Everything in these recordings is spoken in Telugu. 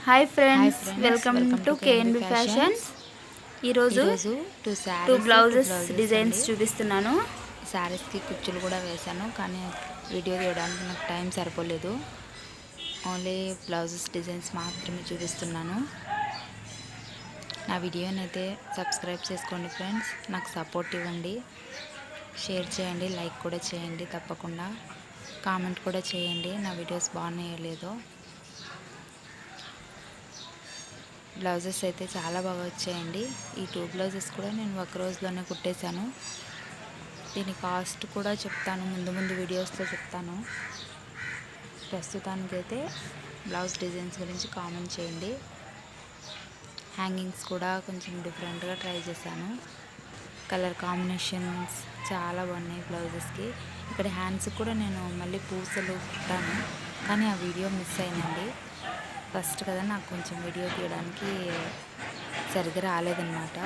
Hi friends, welcome to KNB fashions. ఈరోజు టూ బ్లౌజెస్ డిజైన్స్ చూపిస్తున్నాను. శారీస్కి కుచ్చులు కూడా వేశాను, కానీ వీడియో తీయడానికి నాకు టైం సరిపోలేదు. ఓన్లీ బ్లౌజెస్ డిజైన్స్ మాత్రమే చూపిస్తున్నాను. నా వీడియోని అయితే సబ్స్క్రైబ్ చేసుకోండి ఫ్రెండ్స్. నాకు సపోర్ట్ ఇవ్వండి, షేర్ చేయండి, లైక్ కూడా చేయండి. తప్పకుండా కామెంట్ కూడా చేయండి నా వీడియోస్ బాగున్నాయో లేదో. బ్లౌజెస్ అయితే చాలా బాగా వచ్చాయండి. ఈ 2 బ్లౌజెస్ కూడా నేను ఒక రోజులోనే కుట్టేశాను. దీని కాస్ట్ కూడా చెప్తాను, ముందు వీడియోస్లో చెప్తాను. ప్రస్తుతానికైతే బ్లౌజ్ డిజైన్స్ గురించి కామెంట్ చేయండి. హ్యాంగింగ్స్ కూడా కొంచెం డిఫరెంట్గా ట్రై చేశాను. కలర్ కాంబినేషన్స్ చాలా బాగున్నాయి బ్లౌజెస్కి. ఇక్కడ హ్యాండ్స్ కూడా నేను మళ్ళీ పూసలు కుట్టాను, కానీ ఆ వీడియో మిస్ అయిందండి. ఫస్ట్ కదా, నాకు కొంచెం వీడియో తీయడానికి సరిగ్గా రాలేదన్నమాట.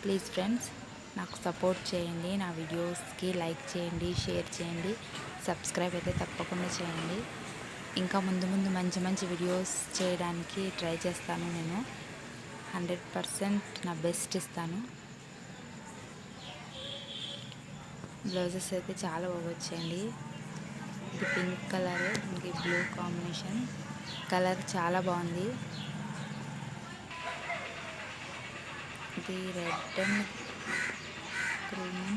ప్లీజ్ ఫ్రెండ్స్, నాకు సపోర్ట్ చేయండి. నా వీడియోస్కి లైక్ చేయండి, షేర్ చేయండి, సబ్స్క్రైబ్ అయితే తప్పకుండా చేయండి. ఇంకా ముందు మంచి వీడియోస్ చేయడానికి ట్రై చేస్తాను. నేను 100% నా బెస్ట్ ఇస్తాను. బ్లౌజెస్ అయితే చాలా బాగా వచ్చాయండి. ఇది పింక్ కలర్, ఇది బ్లూ కాంబినేషన్. కలర్ చాలా బాగుంది. ఇది రెడ్ అండ్ క్రీమ్.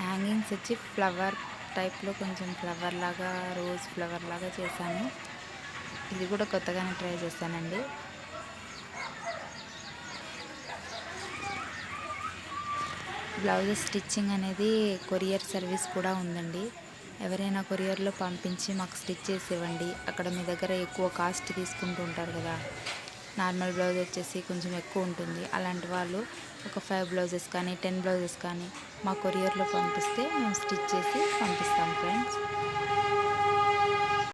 హ్యాంగింగ్స్ వచ్చి ఫ్లవర్ టైప్లో, కొంచెం ఫ్లవర్ లాగా, రోజ్ ఫ్లవర్ లాగా చేశాను. ఇది కూడా కొత్తగానే ట్రై చేశానండి. బ్లౌజెస్ స్టిచ్చింగ్ అనేది కొరియర్ సర్వీస్ కూడా ఉందండి. ఎవరైనా కొరియర్లో పంపించి మాకు స్టిచ్ చేసి ఇవ్వండి. అక్కడ మీ దగ్గర ఎక్కువ కాస్ట్ తీసుకుంటూ ఉంటారు కదా, నార్మల్ బ్లౌజ్ వచ్చేసి కొంచెం ఎక్కువ ఉంటుంది. అలాంటి వాళ్ళు ఒక 5 బ్లౌజెస్ కానీ 10 బ్లౌజెస్ కానీ మా కొరియర్లో పంపిస్తే మేము స్టిచ్ చేసి పంపిస్తాం ఫ్రెండ్స్.